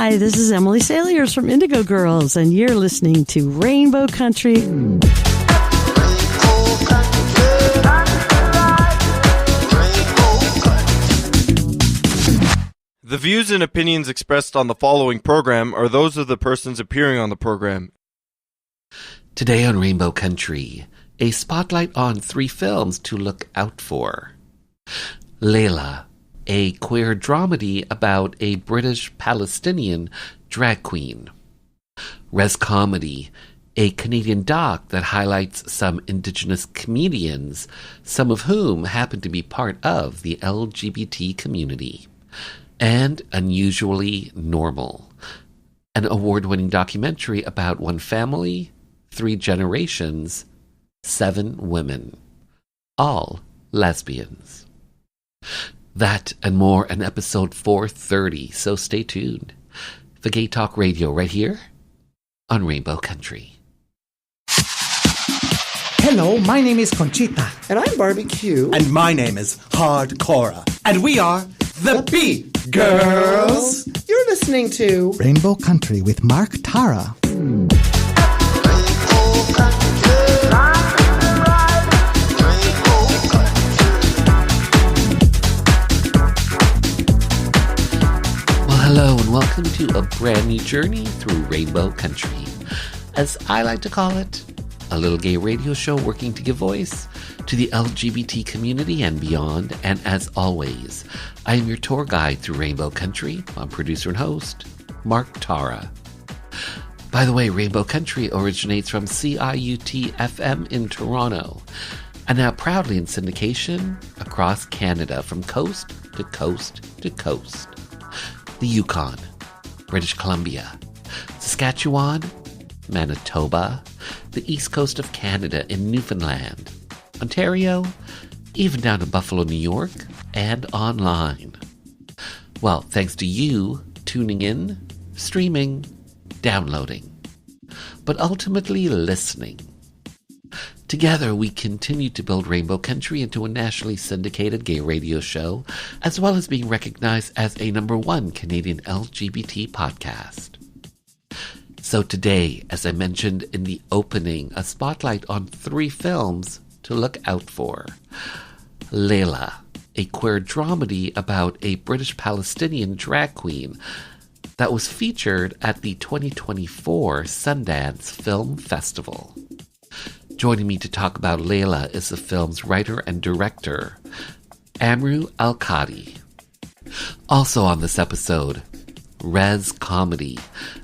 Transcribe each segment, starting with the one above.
Hi, this is Emily Saliers from Indigo Girls, and you're listening to Rainbow Country. The views and opinions expressed on the following program are those of the persons appearing on the program. Today on Rainbow Country, a spotlight on 3 films to look out for. Layla, a queer dramedy about a British Palestinian drag queen. Res Comedy, a Canadian doc that highlights some Indigenous comedians, some of whom happen to be part of the Lgbt community. And Unusually Normal, an award-winning documentary about one family, 3 generations, 7 women, all lesbians. That and more in episode 430, so stay tuned for Gay Talk Radio right here on Rainbow Country. Hello, my name is Conchita. And I'm Barbecue. And my name is Hardcora. And we are the B Girls. You're listening to Rainbow Country with Mark Tara. Well, hello and welcome to a brand new journey through Rainbow Country. As I like to call it, a little gay radio show working to give voice to the LGBT community and beyond. And as always, I am your tour guide through Rainbow Country. I'm producer and host, Mark Tara. By the way, Rainbow Country originates from CIUT-FM in Toronto, and now proudly in syndication across Canada from coast to coast to coast. The Yukon, British Columbia, Saskatchewan, Manitoba, the east coast of Canada in Newfoundland, Ontario, even down to Buffalo, New York, and online. Well, thanks to you tuning in, streaming, downloading, but ultimately listening. Together, we continue to build Rainbow Country into a nationally syndicated gay radio show, as well as being recognized as a #1 Canadian LGBT podcast. So today, as I mentioned in the opening, a spotlight on 3 films to look out for. Layla, a queer dramedy about a British Palestinian drag queen that was featured at the 2024 Sundance Film Festival. Joining me to talk about Layla is the film's writer and director, Amru Al-Qadi. Also on this episode, Res Comedy,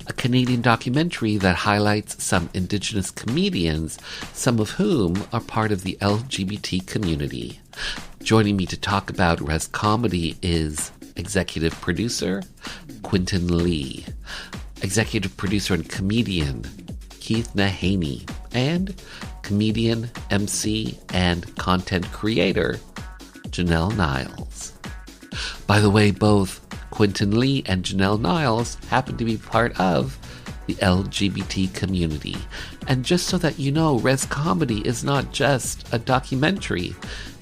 a Canadian documentary that highlights some Indigenous comedians, some of whom are part of the LGBT community. Joining me to talk about Res Comedy is executive producer Quentin Lee, executive producer and comedian Keith Nahaney, and comedian, MC, and content creator Janelle Niles. By the way, both Quentin Lee and Janelle Niles happen to be part of the LGBT community. And just so that you know, Res Comedy is not just a documentary.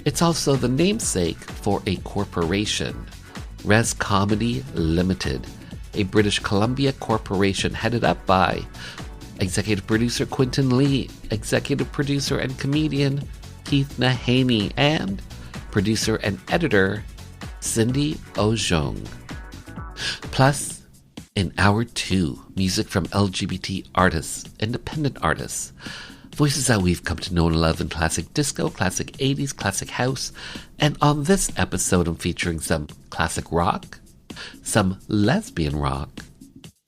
It's also the namesake for a corporation, Res Comedy Limited, a British Columbia corporation headed up by executive producer Quentin Lee, executive producer and comedian Keith Nahaney, and producer and editor Cindy Ojong. Plus, in Hour 2, music from LGBT artists, independent artists, voices that we've come to know and love in classic disco, classic 80s, classic house, and on this episode I'm featuring some classic rock, some lesbian rock,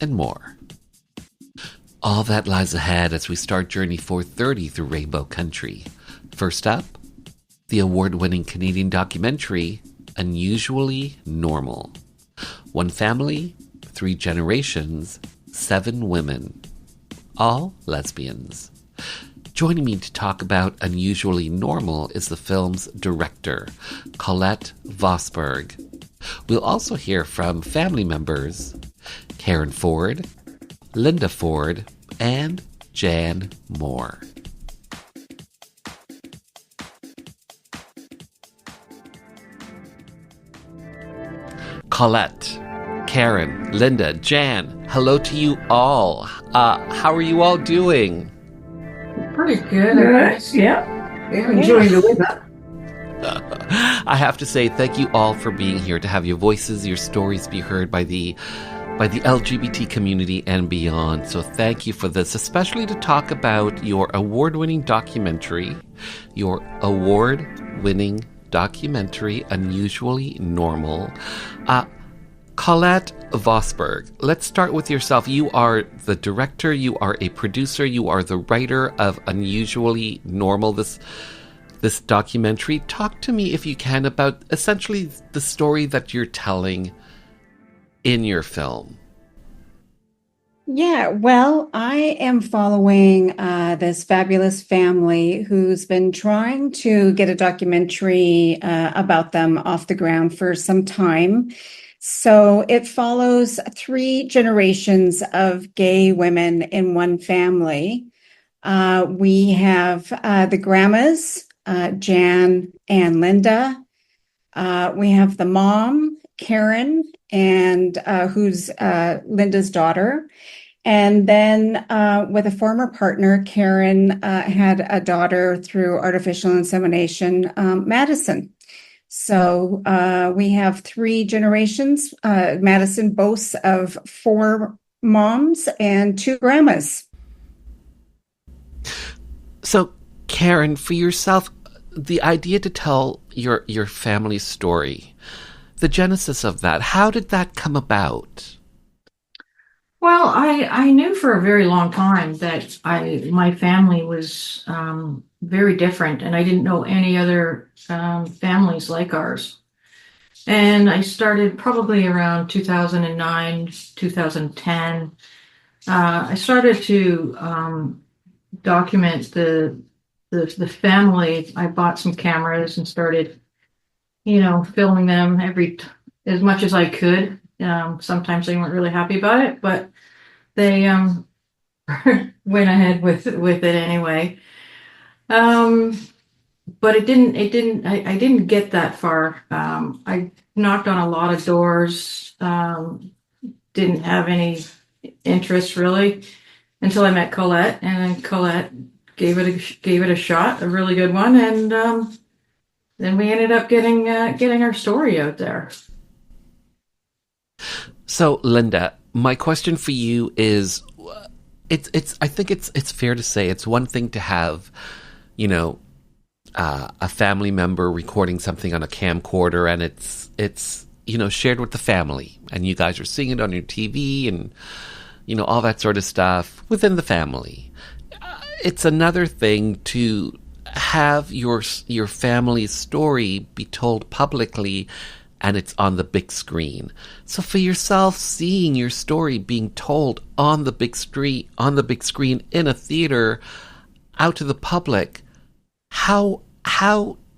and more. All that lies ahead as we start Journey 430 through Rainbow Country. First up, the award-winning Canadian documentary, Unusually Normal. One family, 3 generations, 7 women, all lesbians. Joining me to talk about Unusually Normal is the film's director, Colette Vosberg. We'll also hear from family members Karen Ford, Linda Ford, and Jan Moore. Colette, Karen, Linda, Jan, hello to you all. How are you all doing? Pretty good. Yeah, enjoying the weather. I have to say thank you all for being here, to have your voices, your stories be heard by the LGBT community and beyond. So thank you for this, especially to talk about your award-winning documentary, Unusually Normal. Colette Vosberg, let's start with yourself. You are the director, you are a producer, you are the writer of Unusually Normal, this documentary. Talk to me, if you can, about essentially the story that you're telling in your film. Yeah, well, I am following this fabulous family who's been trying to get a documentary about them off the ground for some time. So it follows 3 generations of gay women in one family. We have the grandmas, Jan and Linda. We have the mom, Karen, and who's Linda's daughter. And then with a former partner, Karen had a daughter through artificial insemination, Madison. So we have 3 generations. Madison boasts of 4 moms and 2 grandmas. So, Karen, for yourself, the idea to tell your family's story, the genesis of that, how did that come about? Well, I knew for a very long time that my family was very different, and I didn't know any other families like ours. And I started probably around 2009, 2010. I started to document the family. I bought some cameras and started, filming them as much as I could. Sometimes they weren't really happy about it, but they went ahead with it anyway. But I didn't get that far. I knocked on a lot of doors, didn't have any interest really until I met Colette, and then Colette gave it a shot, a really good one, and then we ended up getting our story out there. So, Linda, my question for you is, I think it's fair to say it's one thing to have, a family member recording something on a camcorder, and it's shared with the family, and you guys are seeing it on your TV and all that sort of stuff within the family. It's another thing to have your family's story be told publicly, and it's on the big screen. So for yourself, seeing your story being told on the big screen in a theater, out to the public, how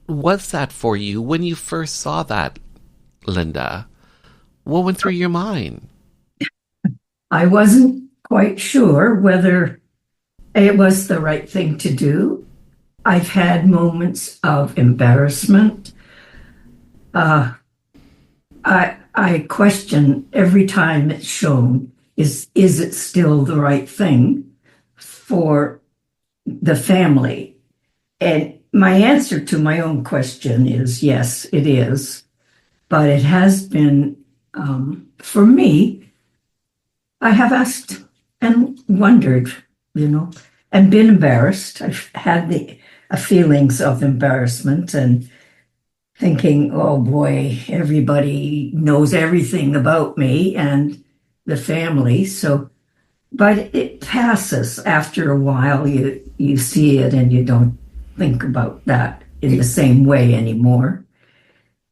was that for you when you first saw that, Linda? What went through your mind? I wasn't quite sure whether it was the right thing to do. I've had moments of embarrassment. I question every time it's shown, is it still the right thing for the family? And my answer to my own question is yes, it is. But it has been, for me, I have asked and wondered, and been embarrassed. I've had the feelings of embarrassment and thinking, oh boy, everybody knows everything about me and the family. So, but it passes after a while. You see it and you don't think about that in the same way anymore.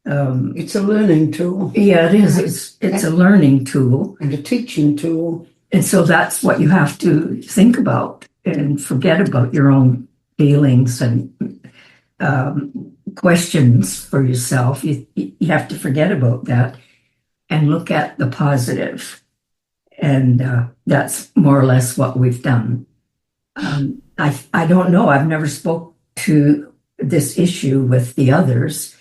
It's a learning tool. Yeah, it is. It's a learning tool. And a teaching tool. And so that's what you have to think about and forget about your own feelings and questions for yourself. You have to forget about that and look at the positive. And that's more or less what we've done. I don't know. I've never spoke to this issue with the others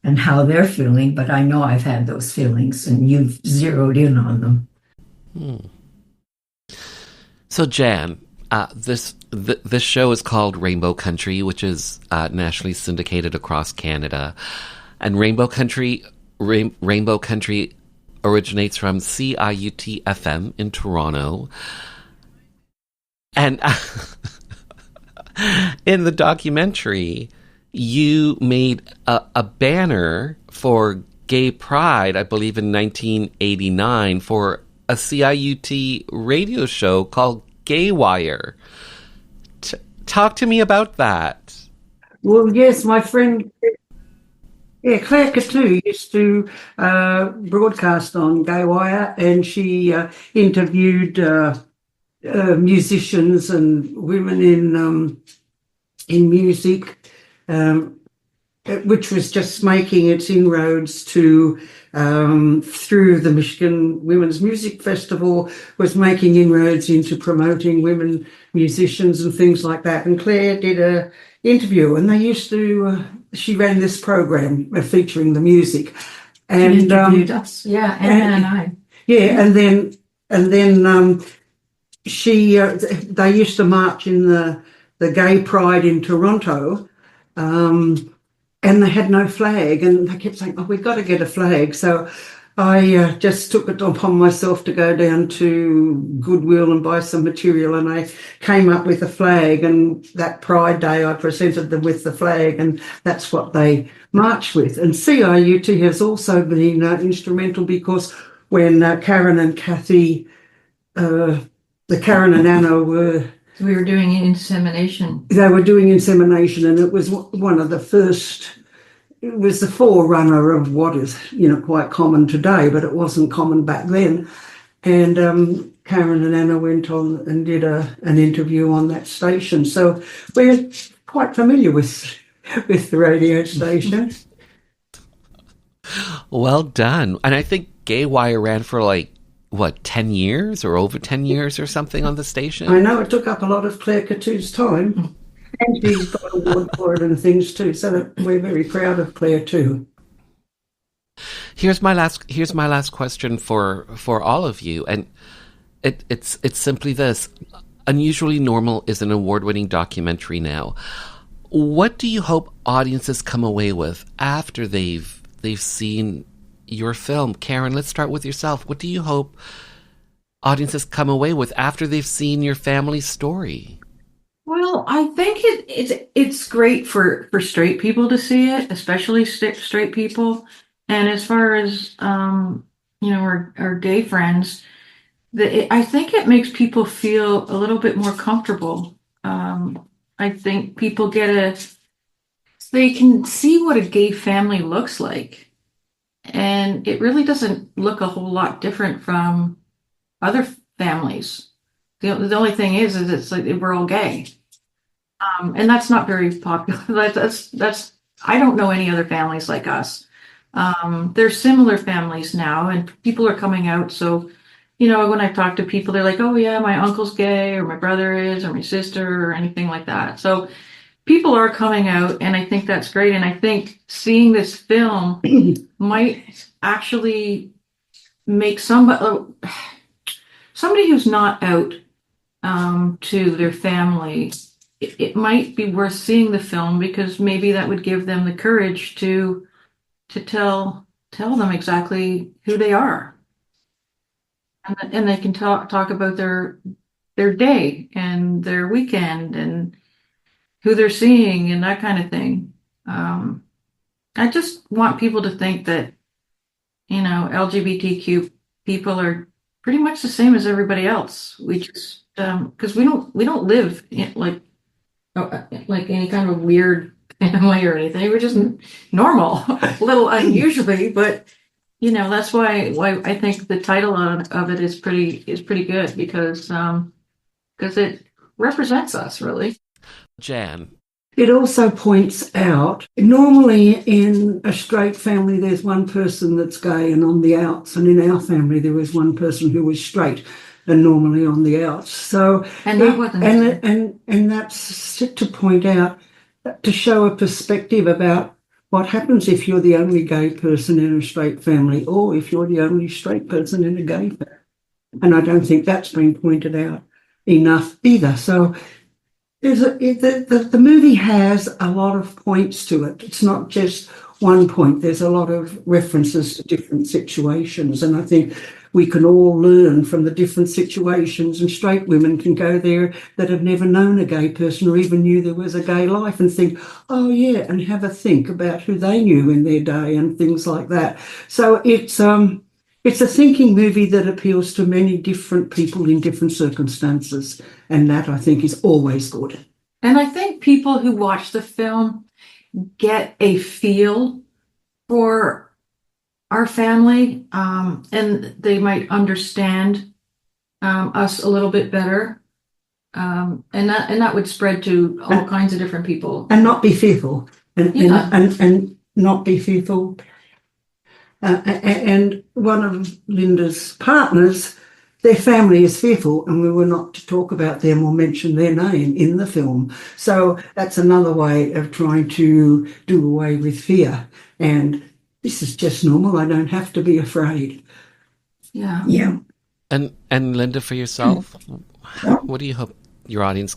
and how they're feeling, but I know I've had those feelings and you've zeroed in on them. So, Jan, this show is called Rainbow Country, which is nationally syndicated across Canada. And Rainbow Country originates from CIUT FM in Toronto. And in the documentary, you made a banner for Gay Pride, I believe in 1989, for a CIUT radio show called Gay Wire. Talk to me about that. Well, yes, my friend, Claire Catoo used to broadcast on Gay Wire, and she interviewed musicians and women in music, which was just making its inroads to through the Michigan Women's Music Festival, was making inroads into promoting women musicians and things like that. And Claire did a interview, and they used to she ran this program featuring the music, and She interviewed us, Anna and I. And then they used to march in the Gay Pride in Toronto, and they had no flag, and they kept saying, "Oh, we've got to get a flag." So I just took it upon myself to go down to Goodwill and buy some material, and I came up with a flag, and that Pride Day I presented them with the flag, and that's what they marched with. And CIUT has also been instrumental, because when Karen and Kathy, the Karen and Anna We were doing insemination. They were doing insemination, and it was one of the first. It was the forerunner of what is, quite common today, but it wasn't common back then. And Karen and Anna went on and did an interview on that station. So we're quite familiar with the radio station. Well done. And I think Gay Wire ran for 10 years or over 10 years or something on the station? I know, it took up a lot of Claire Catoo's time. And she's got an award for it and things too. So we're very proud of Claire too. Here's my last question for all of you, and it's simply this: Unusually Normal is an award-winning documentary now. What do you hope audiences come away with after they've seen your film? Karen, let's start with yourself. What do you hope audiences come away with after they've seen your family's story? Well, I think it's great for straight people to see it, especially straight people. And as far as our gay friends, I think it makes people feel a little bit more comfortable. I think people they can see what a gay family looks like, and it really doesn't look a whole lot different from other families. The only thing is it's like we're all gay. And that's not very popular. That's I don't know any other families like us. There's similar families now, and people are coming out. So, when I talk to people, they're like, "Oh yeah, my uncle's gay, or my brother is, or my sister, or anything like that." So people are coming out, and I think that's great. And I think seeing this film might actually make somebody who's not out to their family, it might be worth seeing the film, because maybe that would give them the courage to tell them exactly who they are, and they can talk about their day and their weekend and who they're seeing and that kind of thing. I just want people to think that LGBTQ people are pretty much the same as everybody else. We just because we don't live in, like any kind of weird family or anything. We're just normal, a little unusually, but that's why I think the title of it is pretty good, because it represents us, really. Jan. It also points out, normally in a straight family, there's one person that's gay and on the outs, and in our family there was one person who was straight and normally on the outs. So and that wasn't and that's to point out, to show a perspective about what happens if you're the only gay person in a straight family, or if you're the only straight person in a gay family. And I don't think that's been pointed out enough either. So the movie has a lot of points to it. It's not just one point. There's a lot of references to different situations, and I think we can all learn from the different situations, and straight women can go there that have never known a gay person or even knew there was a gay life and think, oh yeah, and have a think about who they knew in their day and things like that. So it's a thinking movie that appeals to many different people in different circumstances, and that I think is always good. And I think people who watch the film get a feel for our family, and they might understand us a little bit better, and that would spread to all kinds of different people, and not be fearful, and not be fearful. And one of Linda's partners, their family is fearful, and we were not to talk about them or mention their name in the film. So that's another way of trying to do away with fear. And this is just normal. I don't have to be afraid. Yeah. Yeah. And Linda, for yourself, what do you hope your audience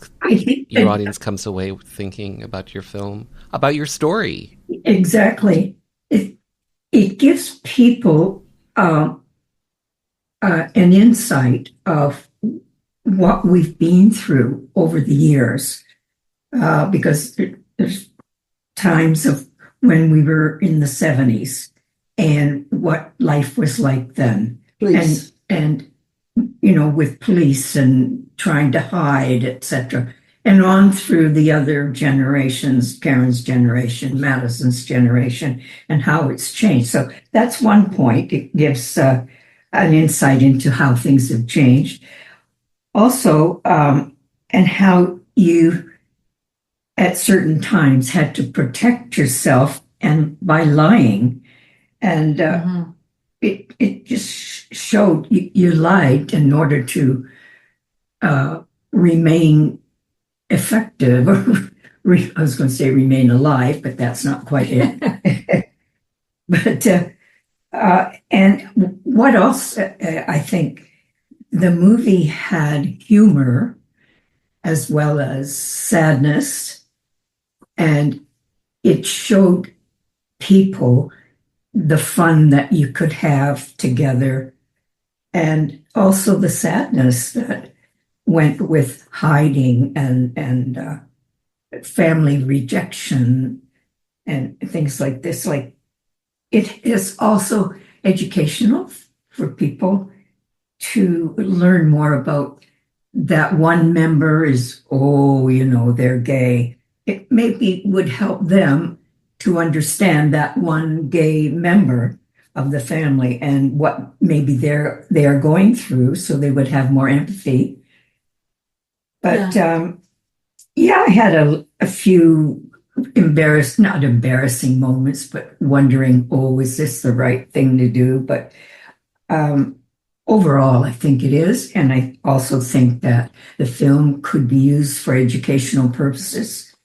comes away thinking about your film, about your story? Exactly. It gives people an insight of what we've been through over the years, because there's times of when we were in the 70s and what life was like then. Please. And with police and trying to hide, etc., and on through the other generations, Karen's generation, Madison's generation, and how it's changed. So that's one point. It gives an insight into how things have changed. Also, and how you, at certain times, had to protect yourself and by lying. And it just showed you lied in order to remain effective. I was going to say remain alive, but that's not quite it. But and what else? I think the movie had humor as well as sadness, and it showed people the fun that you could have together, and also the sadness that went with hiding and family rejection and things like this. Like, it is also educational for people to learn more about that one member is, they're gay. It maybe would help them to understand that one gay member of the family and what maybe they are going through, so they would have more empathy. But I had a few not embarrassing moments, but wondering, is this the right thing to do? But overall, I think it is. And I also think that the film could be used for educational purposes.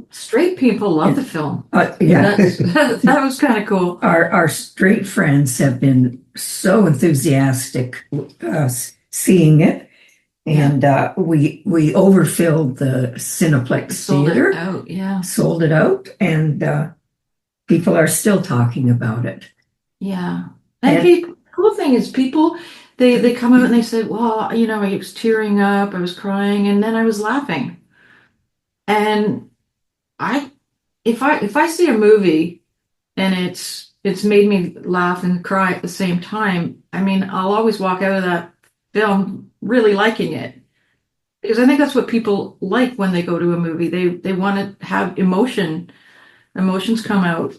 Straight people love the film. Yeah. That was kind of cool. Our straight friends have been so enthusiastic seeing it. And we overfilled the Cineplex Theater. Sold it out, and people are still talking about it. Yeah. And the cool thing is people, they come out and they say, well, I was tearing up, I was crying, and then I was laughing. And if I see a movie and it's made me laugh and cry at the same time, I'll always walk out of that film really liking it, because I think that's what people like when they go to a movie. They want to have emotions come out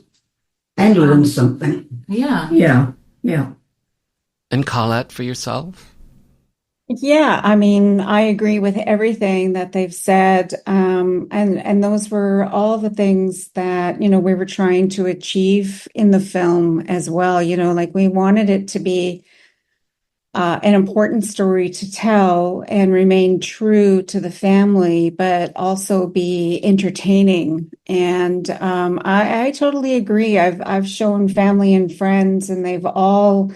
and learn something. Yeah. And Colette, for yourself? Yeah, I agree with everything that they've said. And those were all the things that, we were trying to achieve in the film as well. Like, we wanted it to be an important story to tell and remain true to the family, but also be entertaining. And I totally agree. I've shown family and friends, and they've all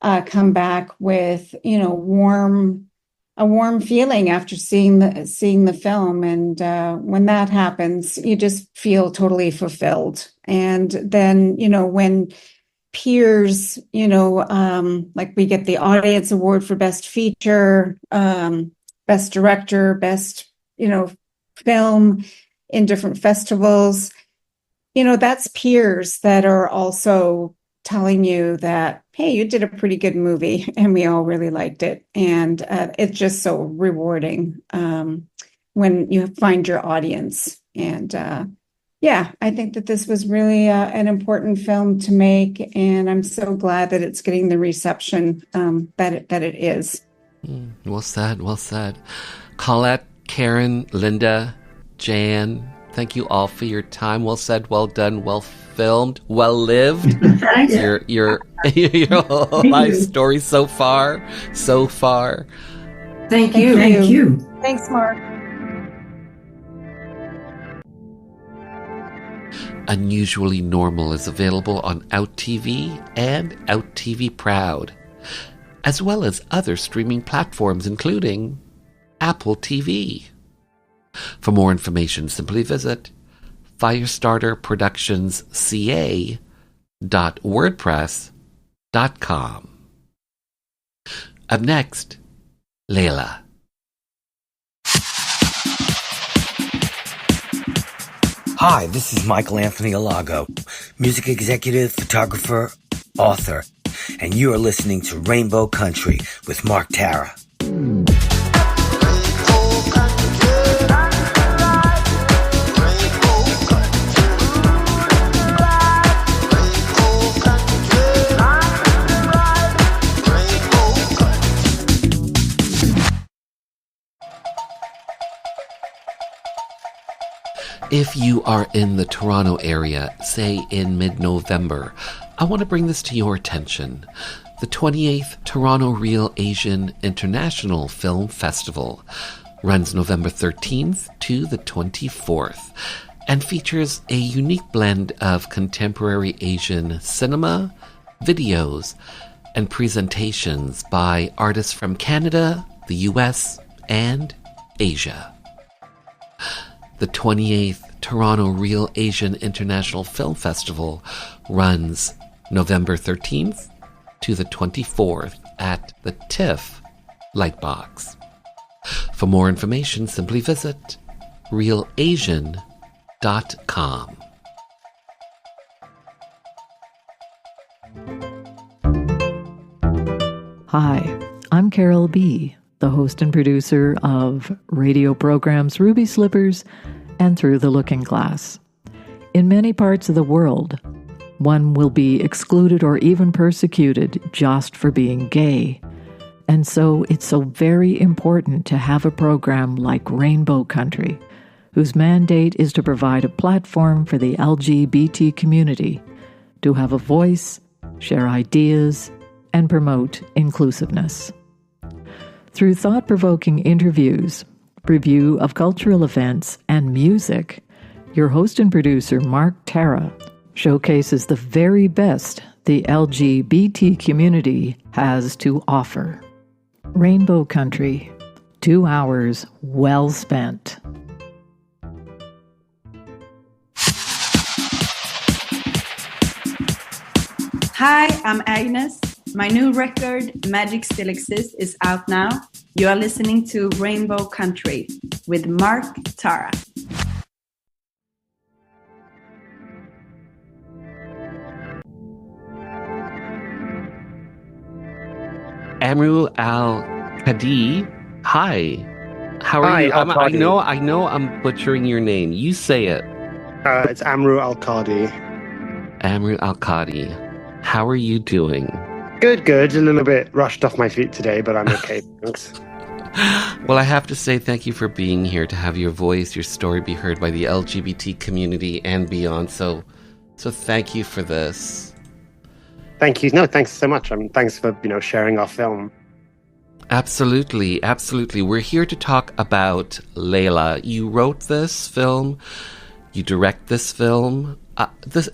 come back with, warm a warm feeling after seeing the film. And when that happens, you just feel totally fulfilled. And then, when peers, like we get the audience award for best feature, best director, best, film in different festivals, that's peers that are also telling you that, hey, you did a pretty good movie and we all really liked it. And it's just so rewarding when you find your audience. And I think that this was really an important film to make. And I'm so glad that it's getting the reception that it is. Well said, well said. Colette, Karen, Linda, Jan, thank you all for your time. Well said, well done, well filmed, well lived. your life story so far. Thank you. Thanks, Mark. Unusually Normal is available on Out TV and Out TV Proud, as well as other streaming platforms including Apple TV. For more information, simply visit firestarterproductionsca.wordpress.com. Up next, Layla. Hi, this is Michael Anthony Alago, music executive, photographer, author, and you are listening to Rainbow Country with Mark Tara. If you are in the Toronto area, say in mid-November, I want to bring this to your attention. The 28th Toronto Real Asian International Film Festival runs November 13th to the 24th and features a unique blend of contemporary Asian cinema, videos, and presentations by artists from Canada, the US, and Asia. The 28th Toronto Real Asian International Film Festival runs November 13th to the 24th at the TIFF Lightbox. For more information, simply visit realasian.com. Hi, I'm Carol B., the host and producer of radio programs Ruby Slippers and Through the Looking Glass. In many parts of the world, one will be excluded or even persecuted just for being gay. And so it's so very important to have a program like Rainbow Country, whose mandate is to provide a platform for the LGBT community to have a voice, share ideas, and promote inclusiveness. Through thought-provoking interviews, review of cultural events, and music, your host and producer, Mark Tara, showcases the very best the LGBT community has to offer. Rainbow Country, 2 hours well spent. Hi, I'm Agnes. My new record, Magic Still Exists, is out now. You are listening to Rainbow Country with Mark Tara. Amru Al-Qadi, hi. How are you? I know I'm butchering your name. You say it. It's Amru Al-Qadi. Amru Al-Qadi. How are you doing? Good. A little bit rushed off my feet today, but I'm okay. Thanks. Well, I have to say thank you for being here to have your voice, your story be heard by the LGBT community and beyond. So thank you for this. Thank you. No, thanks so much. Thanks for sharing our film. Absolutely. We're here to talk about Layla. You wrote this film. You direct this film.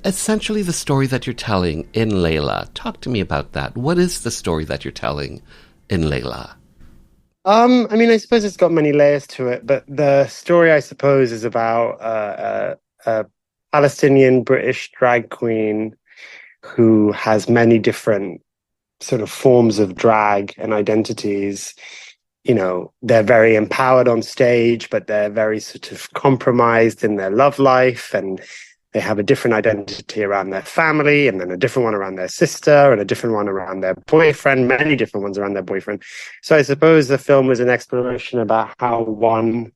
Essentially the story that you're telling in Layla. Talk to me about that. What is the story that you're telling in Layla? I mean, I suppose it's got many layers to it, but the story, I suppose, is about a Palestinian British drag queen who has many different sort of forms of drag and identities. You know, they're very empowered on stage, but they're very sort of compromised in their love life, and they have a different identity around their family, and then a different one around their sister, and a different one around their boyfriend, many different ones around their boyfriend. So I suppose the film was an exploration about how one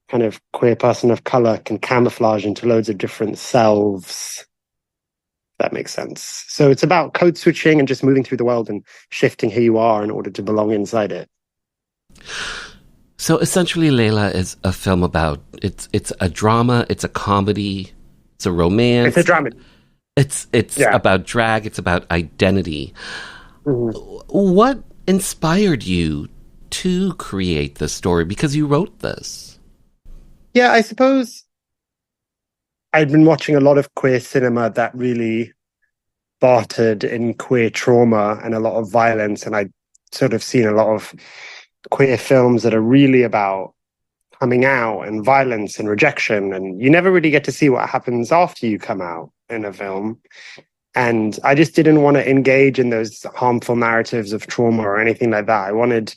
kind of queer person of color can camouflage into loads of different selves. If that makes sense. So it's about code switching and just moving through the world and shifting who you are in order to belong inside it. So essentially, Layla is a film about it's a drama, it's a comedy, it's a romance. It's a drama. It's about drag. It's about identity. Mm-hmm. What inspired you to create this story? Because you wrote this. Yeah, I suppose I'd been watching a lot of queer cinema that really bartered in queer trauma and a lot of violence, and I'd sort of seen a lot of queer films that are really about coming out and violence and rejection, and you never really get to see what happens after you come out in a film. And I just didn't want to engage in those harmful narratives of trauma or anything like that. I wanted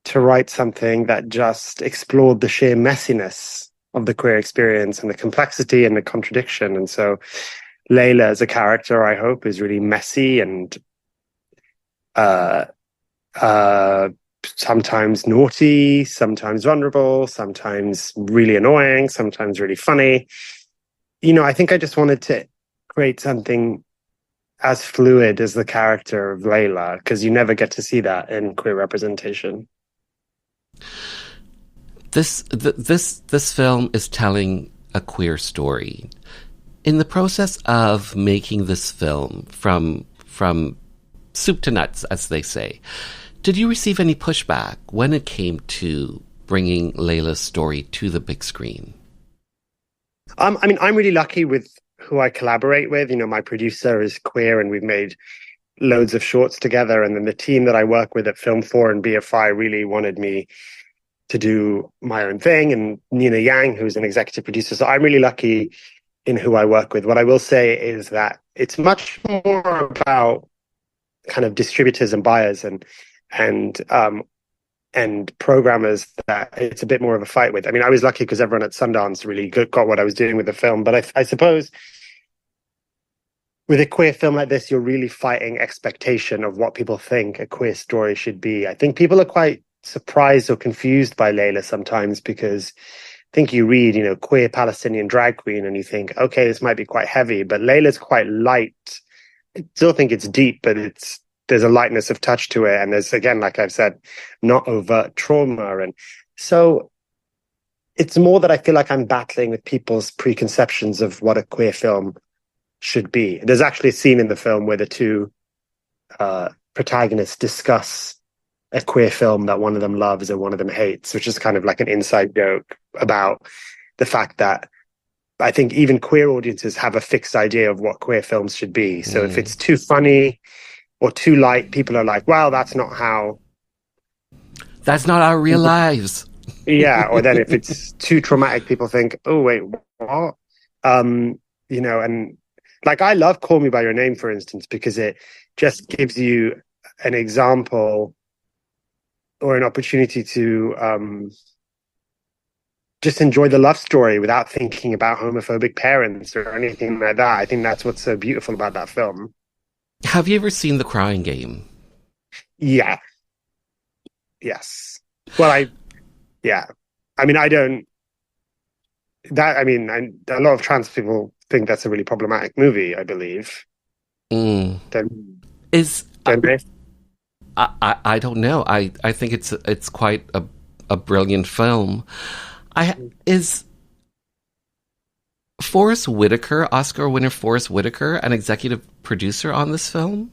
to write something that just explored the sheer messiness of the queer experience and the complexity and the contradiction. And so Layla as a character, I hope, is really messy and sometimes naughty, sometimes vulnerable, sometimes really annoying, sometimes really funny. You know, I think I just wanted to create something as fluid as the character of Layla, because you never get to see that in queer representation. This film is telling a queer story. In the process of making this film, from soup to nuts, as they say, did you receive any pushback when it came to bringing Layla's story to the big screen? I mean, I'm really lucky with who I collaborate with. You know, my producer is queer, and we've made loads of shorts together. And then the team that I work with at Film 4 and BFI really wanted me to do my own thing. And Nina Yang, who's an executive producer. So I'm really lucky in who I work with. What I will say is that it's much more about kind of distributors and buyers and programmers that it's a bit more of a fight with. I mean, I was lucky because everyone at Sundance really got what I was doing with the film. But I suppose with a queer film like this, you're really fighting expectation of what people think a queer story should be. I think people are quite surprised or confused by Layla sometimes, because I think you read, you know, queer Palestinian drag queen and you think, okay, this might be quite heavy, but Layla's quite light. I still think it's deep, but there's a lightness of touch to it. And there's, again, like I've said, not overt trauma. And so it's more that I feel like I'm battling with people's preconceptions of what a queer film should be. There's actually a scene in the film where the two protagonists discuss a queer film that one of them loves and one of them hates, which is kind of like an inside joke about the fact that I think even queer audiences have a fixed idea of what queer films should be. So if it's too funny or too light, people are like, well, that's not our real lives. Yeah. Or then if it's too traumatic, people think, oh, wait, what? You know, and like, I love Call Me By Your Name, for instance, because it just gives you an example or an opportunity to just enjoy the love story without thinking about homophobic parents or anything like that. I think that's what's so beautiful about that film. Have you ever seen The Crying Game? Yeah. Yes. Well, I mean, a lot of trans people think that's a really problematic movie, I believe. Don't they? I don't know. I think it's quite a brilliant film. Is Forrest Whitaker, Oscar winner Forrest Whitaker, an executive producer on this film?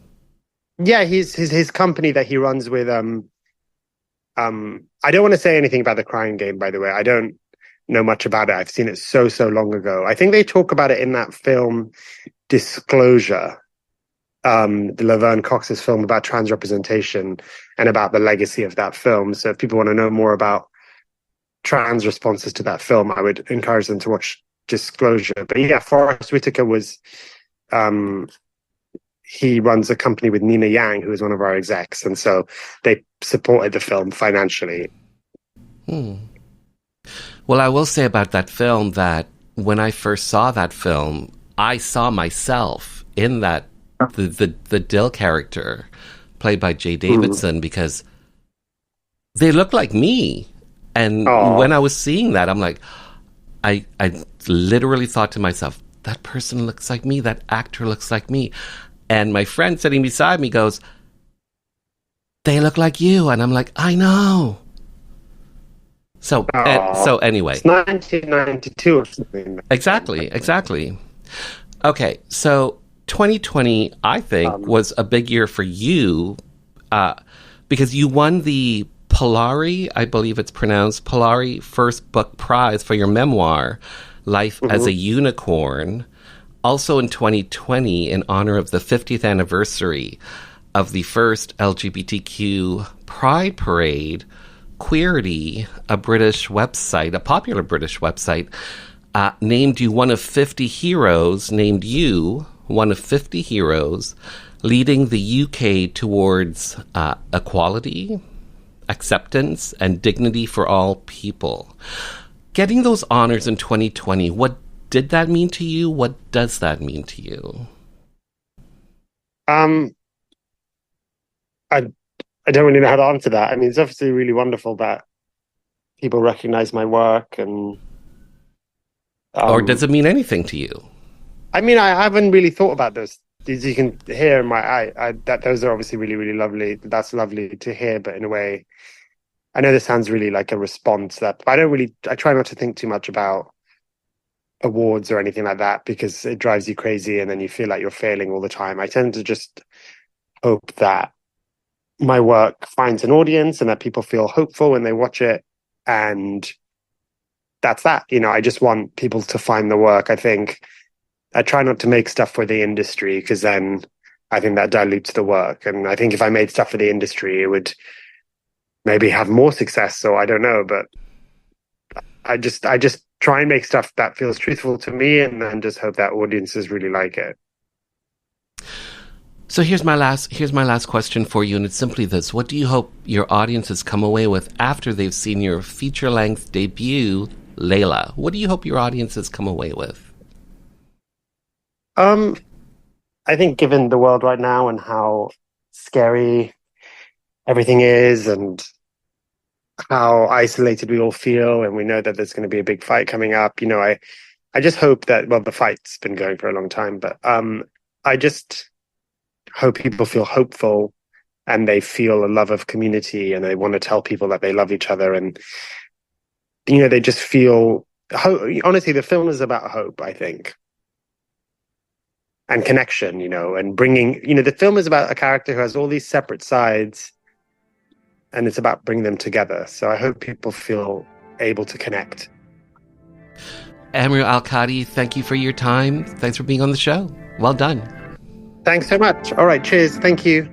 Yeah, his company that he runs with. I don't want to say anything about The Crying Game, by the way. I don't know much about it. I've seen it so long ago. I think they talk about it in that film Disclosure. the Laverne Cox's film about trans representation and about the legacy of that film. So if people want to know more about trans responses to that film, I would encourage them to watch Disclosure. But yeah, Forrest Whitaker was, he runs a company with Nina Yang, who is one of our execs. And so they supported the film financially. Well, I will say about that film that when I first saw that film, I saw myself in that, the Dill character played by Jay Davidson, because they look like me. And when I was seeing that, I'm like, I literally thought to myself, that person looks like me, that actor looks like me. And my friend sitting beside me goes, they look like you. And I'm like, I know. So anyway. It's 1992 or something. Exactly. Okay, so 2020, I think, was a big year for you because you won the Polari, I believe it's pronounced, Polari First Book Prize for your memoir, Life as a Unicorn. Also in 2020, in honor of the 50th anniversary of the first LGBTQ Pride Parade, Queerty, a British website, a popular British website, named you one of 50 heroes leading the UK towards equality, acceptance, and dignity for all people. Getting those honors in 2020, what did that mean to you? What does that mean to you? I don't really know how to answer that. I mean, it's obviously really wonderful that people recognize my work, and or does it mean anything to you? I mean, I haven't really thought about those. As you can hear in my eye, that those are obviously really, really lovely. That's lovely to hear, but in a way, I know this sounds really like a response that I try not to think too much about awards or anything like that, because it drives you crazy and then you feel like you're failing all the time. I tend to just hope that my work finds an audience and that people feel hopeful when they watch it, and that's that. I just want people to find the work. I think I try not to make stuff for the industry, because then I think that dilutes the work. And I think if I made stuff for the industry, it would maybe have more success. So I don't know, but I just try and make stuff that feels truthful to me, and then just hope that audiences really like it. So here's my last question for you, and it's simply this: what do you hope your audiences come away with after they've seen your feature-length debut, Layla? What do you hope your audiences come away with? I think given the world right now and how scary everything is, and how isolated we all feel, and we know that there's going to be a big fight coming up, I just hope that, well, the fight's been going for a long time, but I just hope people feel hopeful, and they feel a love of community, and they want to tell people that they love each other, and they just feel honestly, the film is about hope, I think, and connection, and bringing, the film is about a character who has all these separate sides, and it's about bringing them together. So I hope people feel able to connect. Amir Al-Qadi, thank you for your time. Thanks for being on the show. Well done. Thanks so much. All right, cheers. Thank you.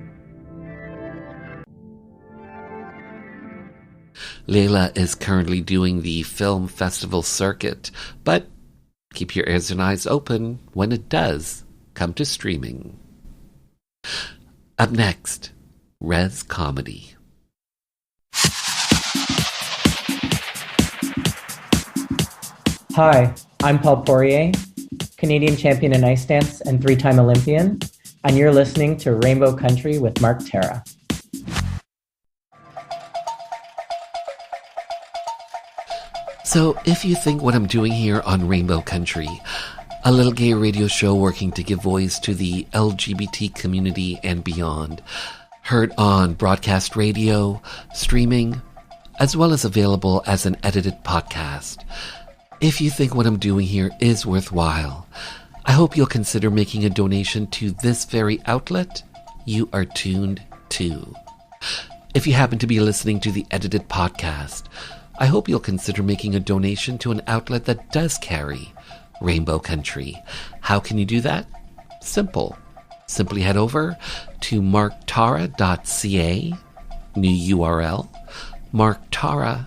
Layla is currently doing the film festival circuit, but keep your ears and eyes open when it does come to streaming. Up next, Res Comedy. Hi, I'm Paul Poirier, Canadian champion in ice dance and 3-time Olympian, and you're listening to Rainbow Country with Mark Tara. So if you think what I'm doing here on Rainbow Country, a little gay radio show working to give voice to the LGBT community and beyond, heard on broadcast radio, streaming, as well as available as an edited podcast. If you think what I'm doing here is worthwhile, I hope you'll consider making a donation to this very outlet you are tuned to. If you happen to be listening to the edited podcast, I hope you'll consider making a donation to an outlet that does carry Rainbow Country. How can you do that? Simple. Simply head over to marktara.ca, new URL, marktara.ca,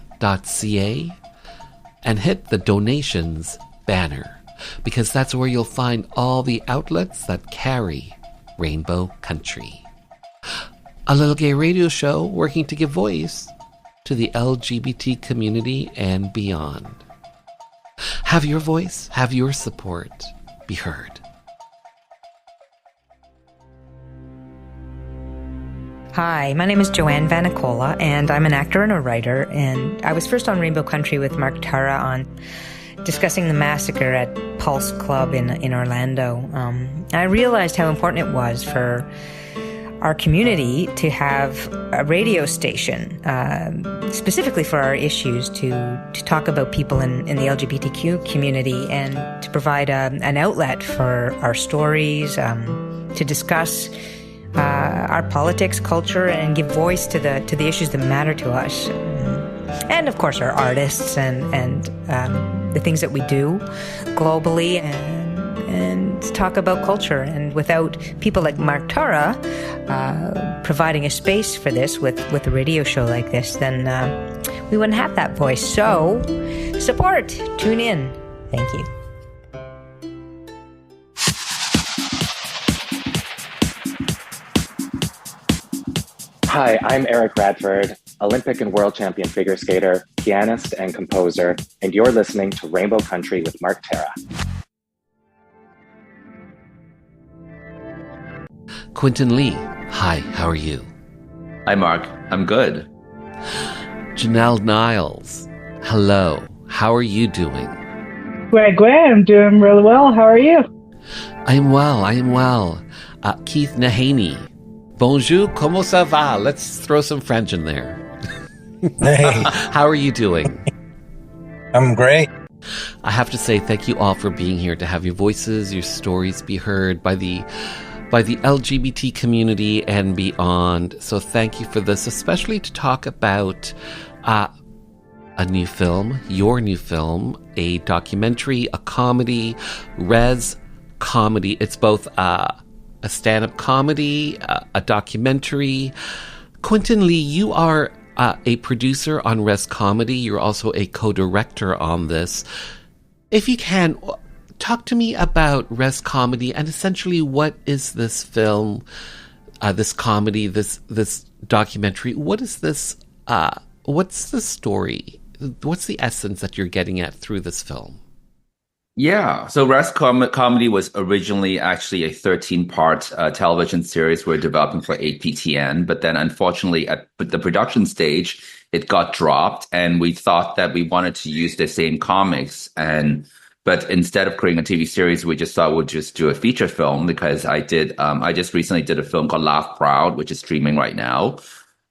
and hit the donations banner, because that's where you'll find all the outlets that carry Rainbow Country. A little gay radio show working to give voice to the LGBT community and beyond. Have your voice, have your support be heard. Hi, my name is Joanne Vanicola, and I'm an actor and a writer, and I was first on Rainbow Country with Mark Tara on discussing the massacre at Pulse Club in Orlando. I realized how important it was for our community to have a radio station, specifically for our issues, to talk about people in the LGBTQ community and to provide an outlet for our stories, to discuss our politics, culture, and give voice to the issues that matter to us. And of course our artists and the things that we do globally, and talk about culture. And without people like Mark Tara providing a space for this with a radio show like this, then we wouldn't have that voice. So support, tune in. Thank you. Hi, I'm Eric Radford, Olympic and world champion figure skater, pianist, and composer, and you're listening to Rainbow Country with Mark Tara. Quentin Lee, hi, how are you? Hi, Mark. I'm good. Janelle Niles, hello, how are you doing? Greg, I'm doing really well. How are you? I am well. Keith Nahaney, bonjour, comment ça va? Let's throw some French in there. Hey. How are you doing? I'm great. I have to say thank you all for being here, to have your voices, your stories be heard by the LGBT community and beyond. So thank you for this, especially to talk about a new film, your new film, a documentary, a comedy, res comedy. It's both a stand-up comedy, a documentary. Quentin Lee, you are a producer on Res Comedy. You're also a co-director on this. If you can, talk to me about Res Comedy and essentially what is this film, this comedy, this documentary? What is this? What's the story? What's the essence that you're getting at through this film? Yeah, so Res Comedy was originally actually a 13-part television series we're developing for 8PTN, but then unfortunately at the production stage, it got dropped, and we thought that we wanted to use the same comics, but instead of creating a TV series, we just thought we'd just do a feature film, because I just recently did a film called Laugh Proud, which is streaming right now,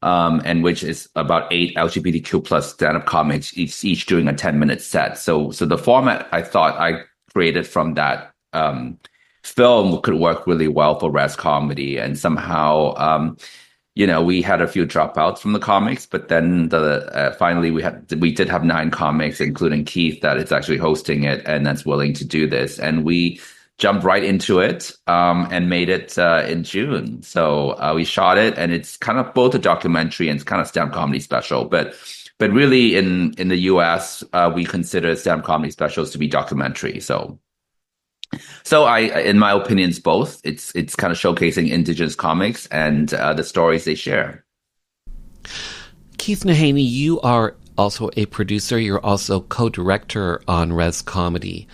and which is about 8 LGBTQ plus stand-up comics, each doing a 10-minute set. So the format I thought I created from that film could work really well for Res Comedy. And somehow, we had a few dropouts from the comics, but then finally we did have 9 comics, including Keith, that is actually hosting it and that's willing to do this. And we jumped right into it and made it in June. So we shot it, and it's kind of both a documentary and it's kind of stand-up comedy special. But really, in the US, we consider stand-up comedy specials to be documentary. So in my opinion, it's both. It's kind of showcasing Indigenous comics and the stories they share. Keith Nahaney, you are also a producer. You're also co-director on Res Comedy.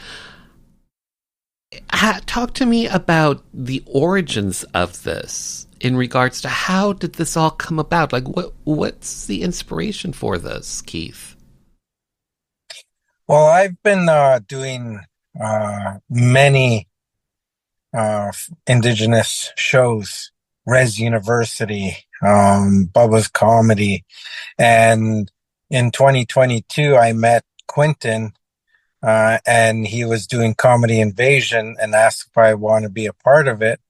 Talk to me about the origins of this in regards to how did this all come about? Like, what's the inspiration for this, Keith? Well, I've been doing many Indigenous shows, Res University, Bubba's Comedy, and in 2022 I met Quentin, and he was doing Comedy Invasion and asked if I want to be a part of it.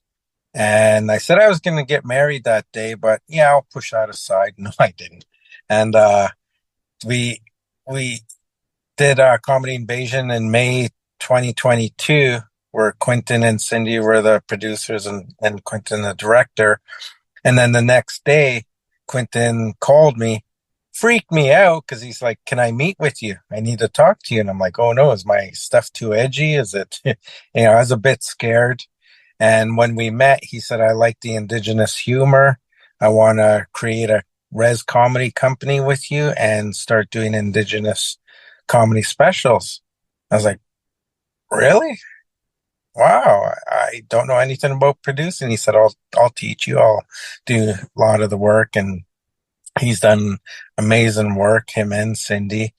And I said I was going to get married that day, but yeah, I'll push that aside. No, I didn't. And we did Comedy Invasion in May 2022. where Quentin and Cindy were the producers and Quentin the director. And then the next day, Quentin called me, freaked me out because he's like, "Can I meet with you? I need to talk to you." And I'm like, "Oh no, is my stuff too edgy? Is it?" I was a bit scared. And when we met, he said, "I like the Indigenous humor. I want to create a res comedy company with you and start doing Indigenous comedy specials." I was like, "Really? Wow, I don't know anything about producing." He said, I'll teach you. I'll do a lot of the work." And he's done amazing work, him and Cindy.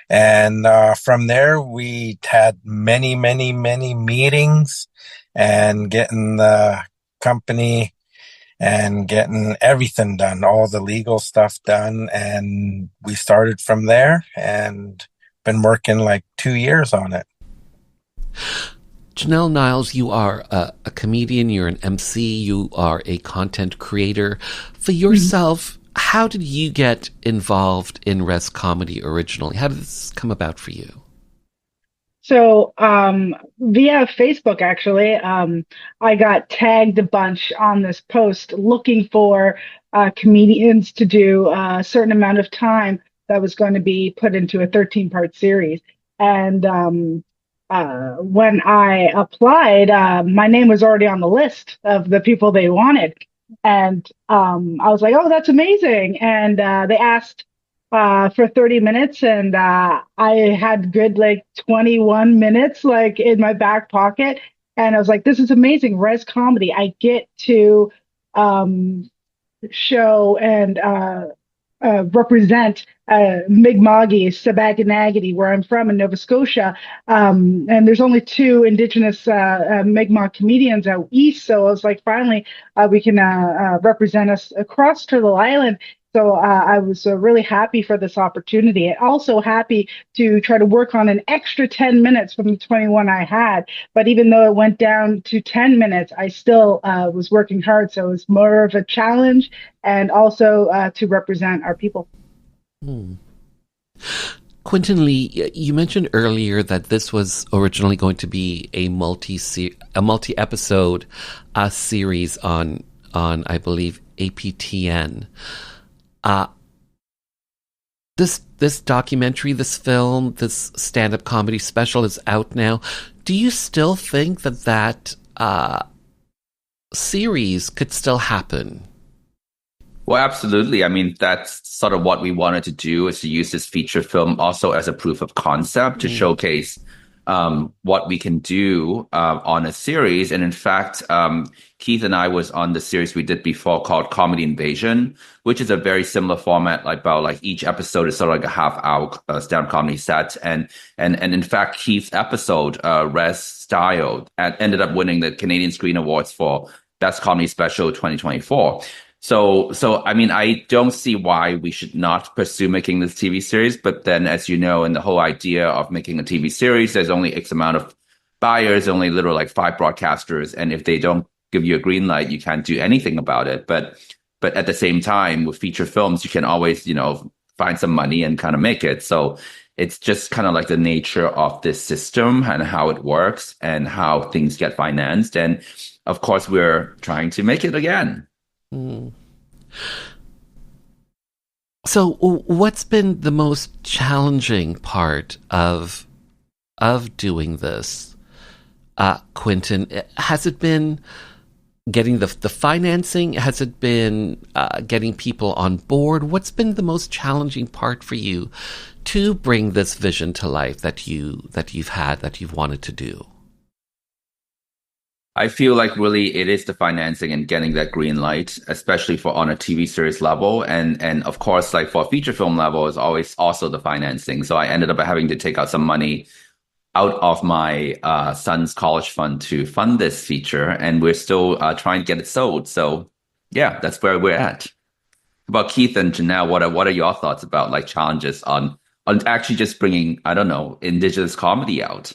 And from there, we had many, many, many meetings and getting the company and getting everything done, all the legal stuff done. And we started from there and been working like 2 years on it. Janelle Niles, you are a comedian, you're an MC, you are a content creator. For yourself, how did you get involved in res comedy originally? How did this come about for you? So, via Facebook, actually, I got tagged a bunch on this post looking for comedians to do a certain amount of time that was going to be put into a 13-part series. And when I applied, my name was already on the list of the people they wanted. And I was like, "Oh, that's amazing." And they asked for 30 minutes, and I had good 21 minutes in my back pocket. And I was like, "This is amazing. Res comedy. I get to show and represent Mi'kma'ki, Sabaganagati, where I'm from in Nova Scotia. And there's only 2 Indigenous Mi'kmaq comedians out east. So I was like, finally, we can represent us across Turtle Island." So I was really happy for this opportunity, and also happy to try to work on an extra 10 minutes from the 21 I had. But even though it went down to 10 minutes, I still was working hard. So it was more of a challenge, and also to represent our people. Quentin Lee, you mentioned earlier that this was originally going to be a multi-episode series on I believe APTN. This documentary, this film, this stand-up comedy special is out now. Do you still think that series could still happen? Well, absolutely. I mean, that's sort of what we wanted to do, is to use this feature film also as a proof of concept to showcase what we can do on a series. And in fact, Keith and I was on the series we did before called Comedy Invasion, which is a very similar format, about each episode is sort of like a half-hour stand-up comedy set. And in fact, Keith's episode, Res Style, ended up winning the Canadian Screen Awards for Best Comedy Special 2024. So I mean, I don't see why we should not pursue making this TV series. But then, as you know, in the whole idea of making a TV series, there's only X amount of buyers, only literally 5 broadcasters. And if they don't give you a green light, you can't do anything about it. But at the same time, with feature films, you can always, find some money and kind of make it. So it's just kind of like the nature of this system and how it works and how things get financed. And of course, we're trying to make it again. So what's been the most challenging part of doing this, Quentin? Has it been getting the financing? Has it been getting people on board? What's been the most challenging part for you to bring this vision to life that you've wanted to do? I feel like really it is the financing and getting that green light, especially for on a TV series level. And of course, for a feature film level is always also the financing. So I ended up having to take out some money out of my son's college fund to fund this feature. And we're still trying to get it sold. So yeah, that's where we're at. About Keith and Janelle, what are your thoughts about challenges on actually just bringing, I don't know, Indigenous comedy out?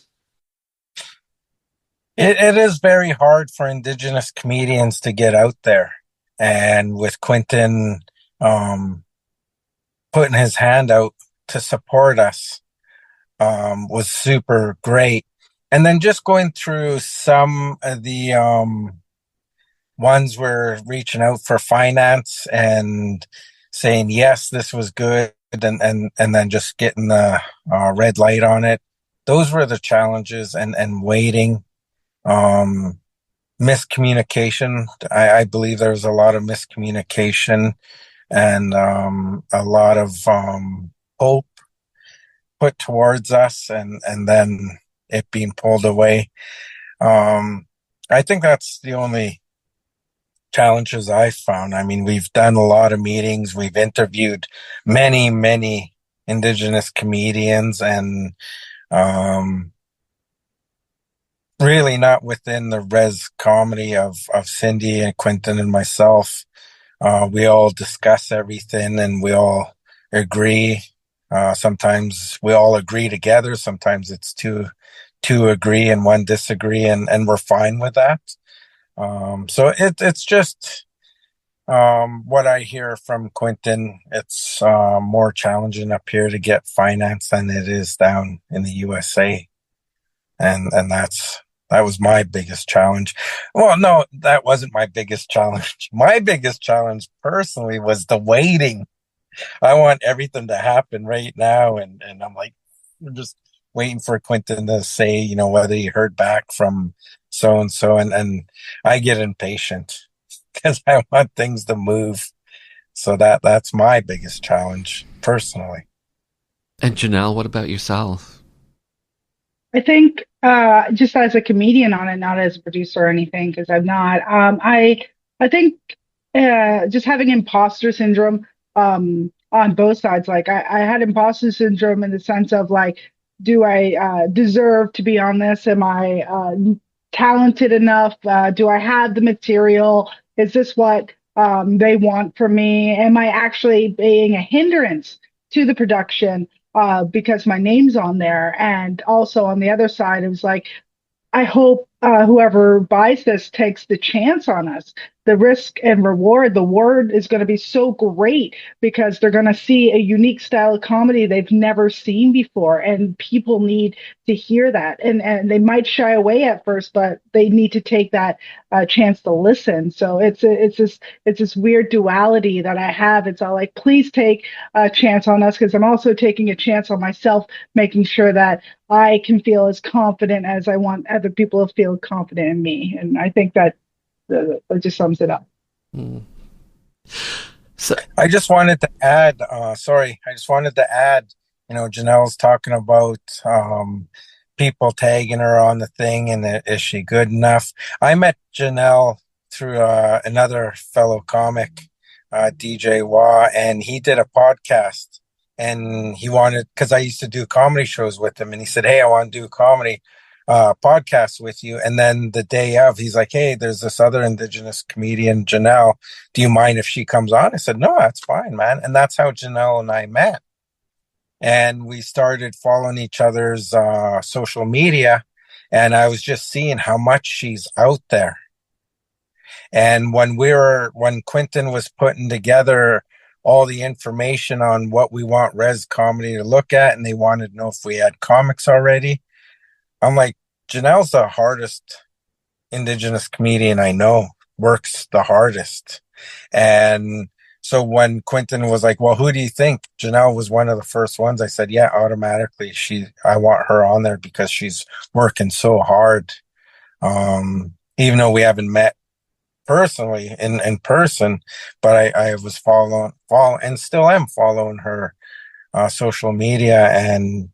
It is very hard for Indigenous comedians to get out there. And with Quentin putting his hand out to support us was super great. and then just going through some of the ones we're reaching out for finance and saying, yes, this was good. And then just getting the red light on it. Those were the challenges, and waiting. Miscommunication. I believe there was a lot of miscommunication and a lot of hope put towards us, and then it being pulled away. I think that's the only challenges I've found. I mean, we've done a lot of meetings. We've interviewed many Indigenous comedians, and really not within the res comedy of Cindy and Quentin and myself. We all discuss everything and we all agree. Sometimes we all agree together. Sometimes it's two agree and one disagree, and we're fine with that. So it's just what I hear from Quentin. It's more challenging up here to get finance than it is down in the USA, and that was my biggest challenge. Well, no, that wasn't my biggest challenge. My biggest challenge personally was the waiting. I want everything to happen right now, and I'm like, we're just waiting for Quentin to say, you know, whether he heard back from so and so, and I get impatient because I want things to move. So that's my biggest challenge personally. And Janelle, what about yourself? I think just as a comedian on it, not as a producer or anything, because I'm not. I think just having imposter syndrome on both sides. Like I had imposter syndrome in the sense of like, do I deserve to be on this? Am I talented enough? Do I have the material? Is this what they want from me? Am I actually being a hindrance to the production because my name's on there? And also on the other side, it was like, I hope whoever buys this takes the chance on us. The risk and reward, the word is going to be so great because they're going to see a unique style of comedy they've never seen before. And people need to hear that. And they might shy away at first, but they need to take that chance to listen. So it's this weird duality that I have. It's all like, please take a chance on us, because I'm also taking a chance on myself, making sure that I can feel as confident as I want other people to feel confident in me. And I think that just sums it up. So I just wanted to add, you know, Janelle's talking about people tagging her on the thing, and is she good enough? I met Janelle through another fellow comic, DJ Wah, and he did a podcast, and he wanted, because I used to do comedy shows with him, and he said, hey, I want to do a comedy podcast with you. And then the day of, he's like, hey, there's this other Indigenous comedian, Janelle. Do you mind if she comes on? I said, no, that's fine, man. And that's how Janelle and I met. And we started following each other's social media. And I was just seeing how much she's out there. And when Quentin was putting together all the information on what we want res comedy to look at, and they wanted to know if we had comics already, I'm like, Janelle's the hardest Indigenous comedian I know, works the hardest. And so when Quentin was like, well, who do you think? Janelle was one of the first ones. I said, yeah, automatically. I want her on there because she's working so hard. Even though we haven't met personally in person, but I was following and still am following her social media. And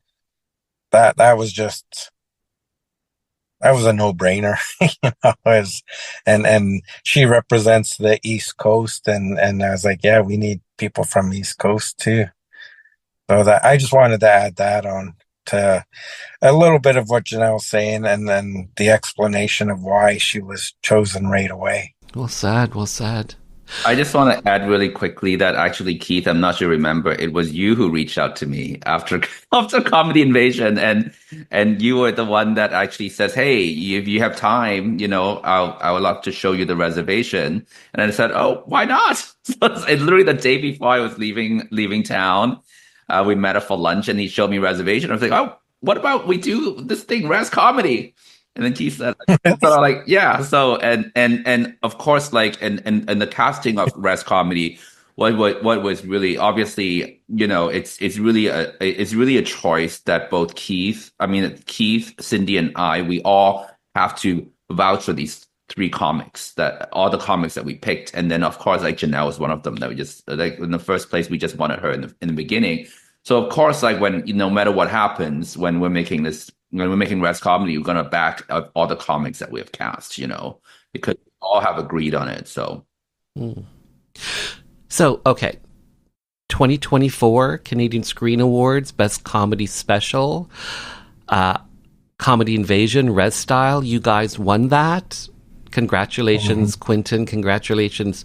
that was a no-brainer, you know, and she represents the East Coast, and I was like, yeah, we need people from East Coast too. So that I just wanted to add that on to a little bit of what Janelle's saying, and then the explanation of why she was chosen right away. Well said. I just want to add really quickly that actually, Keith, I'm not sure you remember, it was you who reached out to me after Comedy Invasion, and you were the one that actually says, hey, if you have time, you know, I would love to show you the reservation. And I said, oh, why not? So it's literally the day before I was leaving town. We met up for lunch, and he showed me reservation. I was like, oh, what about we do this thing, Res Comedy? And then Keith said, sort of like, yeah. So and of course, like and the casting of Res Comedy, what was really obviously, it's really a choice that both Keith, Cindy, and I, we all have to vouch for these three comics, that all the comics that we picked, and then of course like Janelle was one of them that we just, like, in the first place we just wanted her in the beginning. So of course, like, when no matter what happens when we're making Res Comedy, we're gonna back up all the comics that we have cast, because we all have agreed on it. So, So okay, 2024 Canadian Screen Awards Best Comedy Special, Comedy Invasion, Res Style. You guys won that. Congratulations, Quentin. Congratulations,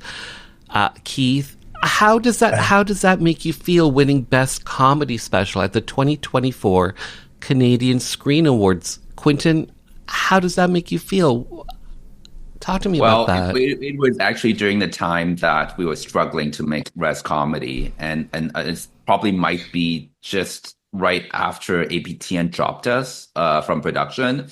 Keith. How does that make you feel, winning Best Comedy Special at the 2024 Canadian Screen Awards? Quentin, how does that make you feel? Talk to me about that. It was actually during the time that we were struggling to make Res Comedy, and it probably might be just right after APTN dropped us from production.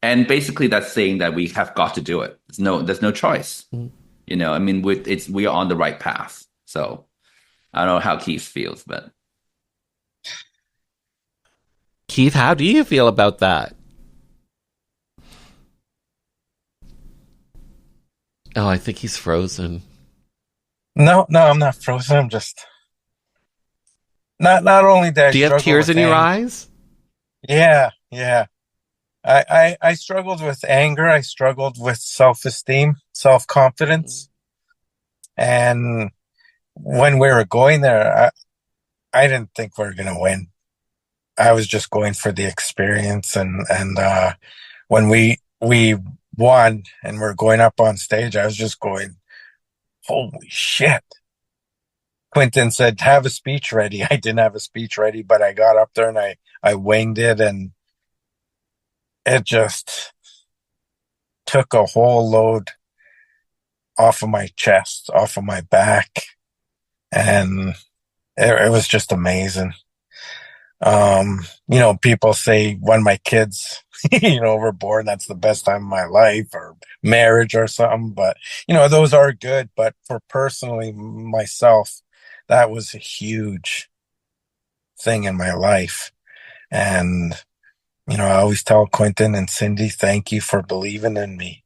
And basically that's saying that we have got to do it. There's no choice. We are on the right path. So I don't know how Keith feels, but Keith, how do you feel about that? Oh, I think he's frozen. No, I'm not frozen. I'm just not only that. Do you have tears in your eyes? Yeah. I struggled with anger. I struggled with self-esteem, self-confidence. And when we were going there, I didn't think we were going to win. I was just going for the experience. And when we won and we're going up on stage, I was just going, holy shit. Quentin said, have a speech ready. I didn't have a speech ready, but I got up there and I winged it, and it just took a whole load off of my chest, off of my back. And it was just amazing. People say when my kids, were born, that's the best time of my life, or marriage or something. But, those are good. But for personally myself, that was a huge thing in my life. And, I always tell Quentin and Cindy, thank you for believing in me.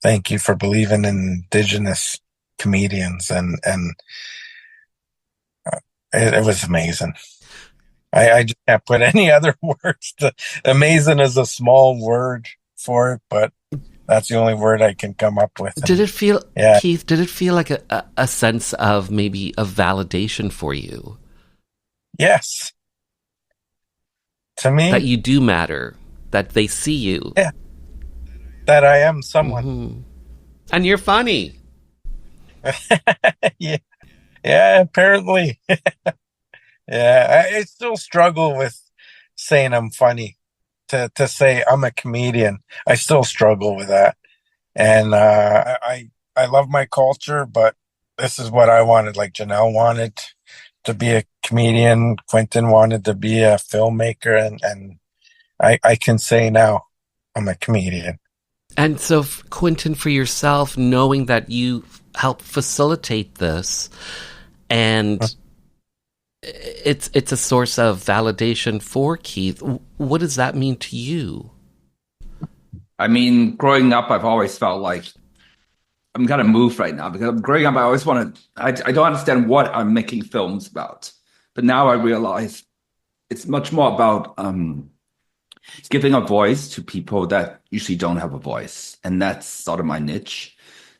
Thank you for believing in Indigenous comedians. And it was amazing. I just can't put any other words. Amazing is a small word for it, but that's the only word I can come up with. Did it feel, Keith, did it feel like a sense of maybe a validation for you? Yes. To me. That you do matter, that they see you. Yeah. That I am someone. Mm-hmm. And you're funny. Yeah. Yeah, apparently. Yeah, I still struggle with saying I'm funny. To say I'm a comedian, I still struggle with that. And I love my culture, but this is what I wanted. Like Janelle wanted to be a comedian, Quentin wanted to be a filmmaker, and I can say now I'm a comedian. And so, Quentin, for yourself, knowing that you helped facilitate this, and it's a source of validation for Keith. What does that mean to you? I mean, growing up, I've always felt like I'm kind of moved right now, because growing up, I always I don't understand what I'm making films about. But now I realize it's much more about giving a voice to people that usually don't have a voice. And that's sort of my niche.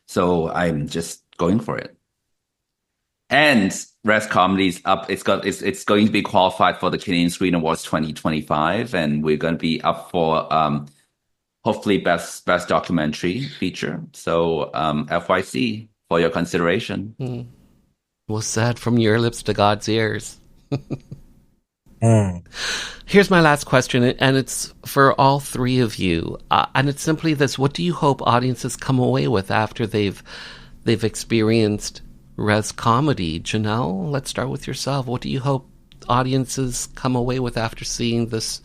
So I'm just going for it. And Res Comedy's up. It's going to be qualified for the Canadian Screen Awards 2025, and we're going to be up for hopefully best documentary feature. So FYC for your consideration. Well said, from your lips to God's ears. Here's my last question, and it's for all three of you, and it's simply this: what do you hope audiences come away with after they've experienced Res Comedy? Janelle, let's start with yourself. What do you hope audiences come away with after seeing this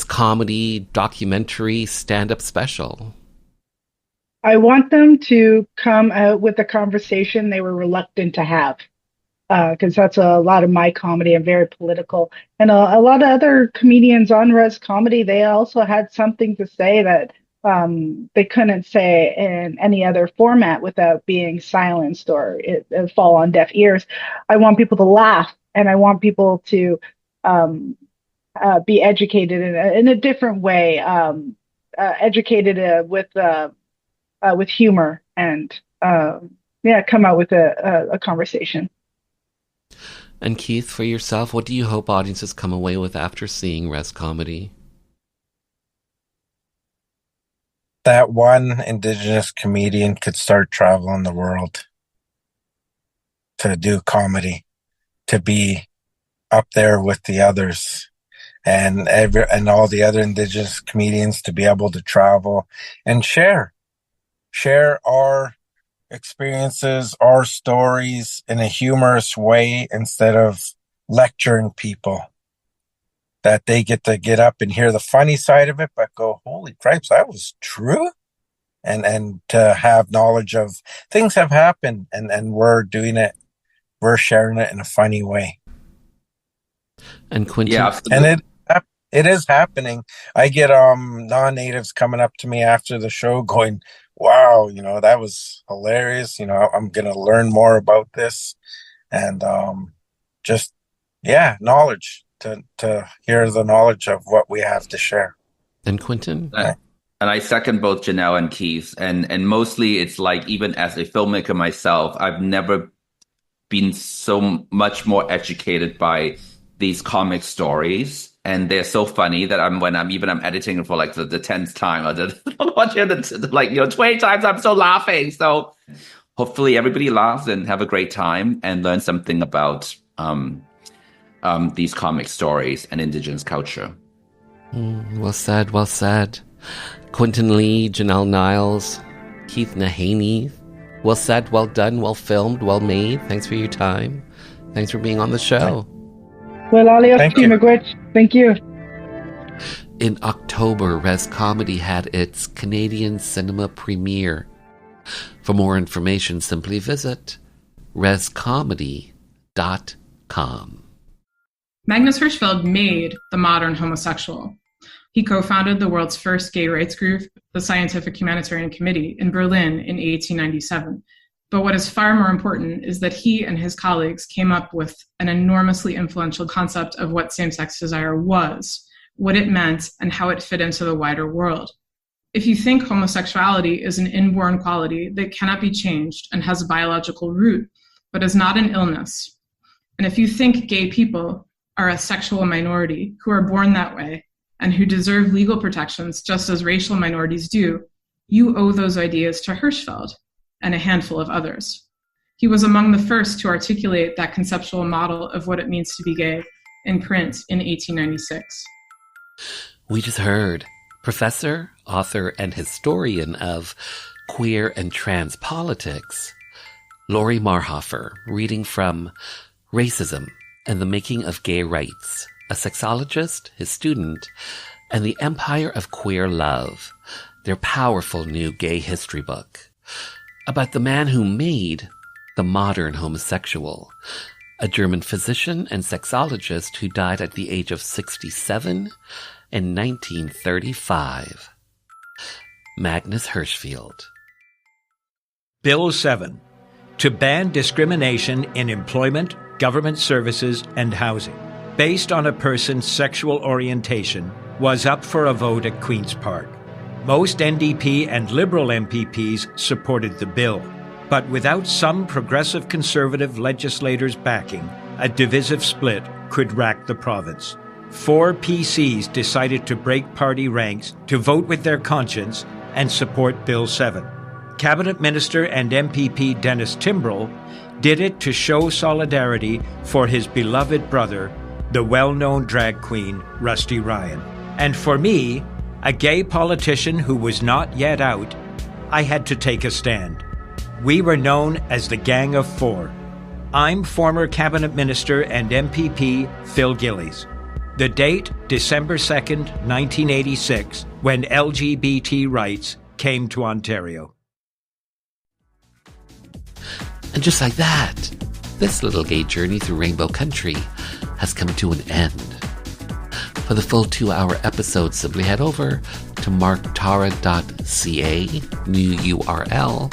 comedy, documentary, stand-up special? I want them to come out with a conversation they were reluctant to have, because that's a lot of my comedy. I'm very political. And a lot of other comedians on Res Comedy, they also had something to say that they couldn't say in any other format without being silenced or it fall on deaf ears. I want people to laugh, and I want people to be educated in a different way, educated with humor, and come out with a conversation. And Keith, for yourself, what do you hope audiences come away with after seeing Res Comedy? That one Indigenous comedian could start traveling the world to do comedy, to be up there with the others, and all the other Indigenous comedians to be able to travel and share our experiences, our stories in a humorous way instead of lecturing people. That they get to get up and hear the funny side of it, but go, holy cripes, that was true? And to have knowledge of things have happened, and we're doing it, we're sharing it in a funny way. And Quentin? Yeah, and it is happening. I get non-natives coming up to me after the show going, wow, that was hilarious. I'm going to learn more about this. And knowledge. To hear the knowledge of what we have to share. And Quentin? And I second both Janelle and Keith. And mostly it's like, even as a filmmaker myself, I've never been so much more educated by these comic stories. And they're so funny that I'm editing it for like the 10th time, or watching it 20 times, I'm still laughing. So hopefully everybody laughs and have a great time and learn something about these comic stories and Indigenous culture. Well said, well said. Quentin Lee, Janelle Niles, Keith Nahaney. Well said, well done, well filmed, well made. Thanks for your time. Thanks for being on the show. Well, thank you. In October, Res Comedy had its Canadian cinema premiere. For more information, simply visit rescomedy.com. Magnus Hirschfeld made the modern homosexual. He co-founded the world's first gay rights group, the Scientific Humanitarian Committee, in Berlin in 1897. But what is far more important is that he and his colleagues came up with an enormously influential concept of what same-sex desire was, what it meant, and how it fit into the wider world. If you think homosexuality is an inborn quality that cannot be changed and has a biological root, but is not an illness, and if you think gay people are a sexual minority who are born that way and who deserve legal protections just as racial minorities do, you owe those ideas to Hirschfeld and a handful of others. He was among the first to articulate that conceptual model of what it means to be gay in print in 1896. We just heard professor, author, and historian of queer and trans politics, Lori Marhofer, reading from Racism and the Making of Gay Rights, a sexologist, his student, and the Empire of Queer Love, their powerful new gay history book, about the man who made the modern homosexual, a German physician and sexologist who died at the age of 67 in 1935. Magnus Hirschfeld. Bill 7, to ban discrimination in employment, government services, and housing, based on a person's sexual orientation, was up for a vote at Queen's Park. Most NDP and Liberal MPPs supported the bill, but without some progressive Conservative legislators' backing, a divisive split could rack the province. 4 PCs decided to break party ranks to vote with their conscience and support Bill 7. Cabinet Minister and MPP Dennis Timbrell did it to show solidarity for his beloved brother, the well-known drag queen Rusty Ryan. And for me, a gay politician who was not yet out, I had to take a stand. We were known as the Gang of Four. I'm former Cabinet Minister and MPP Phil Gillies. The date, December 2nd, 1986, when LGBT rights came to Ontario. And just like that, this little gay journey through Rainbow Country has come to an end. For the full 2-hour episode, simply head over to marktara.ca, new URL,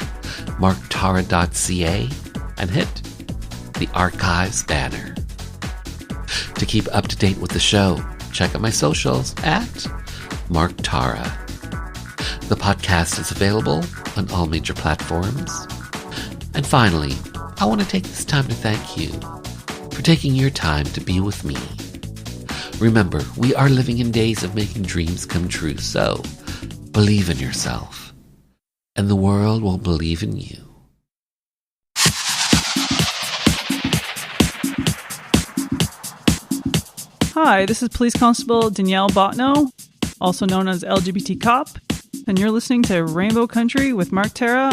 marktara.ca, and hit the archives banner. To keep up to date with the show, check out my socials at Mark Tara. The podcast is available on all major platforms. And finally, I want to take this time to thank you for taking your time to be with me. Remember, we are living in days of making dreams come true, so believe in yourself, and the world will believe in you. Hi, this is Police Constable Danielle Botno, also known as LGBT Cop, and you're listening to Rainbow Country with Mark Tara.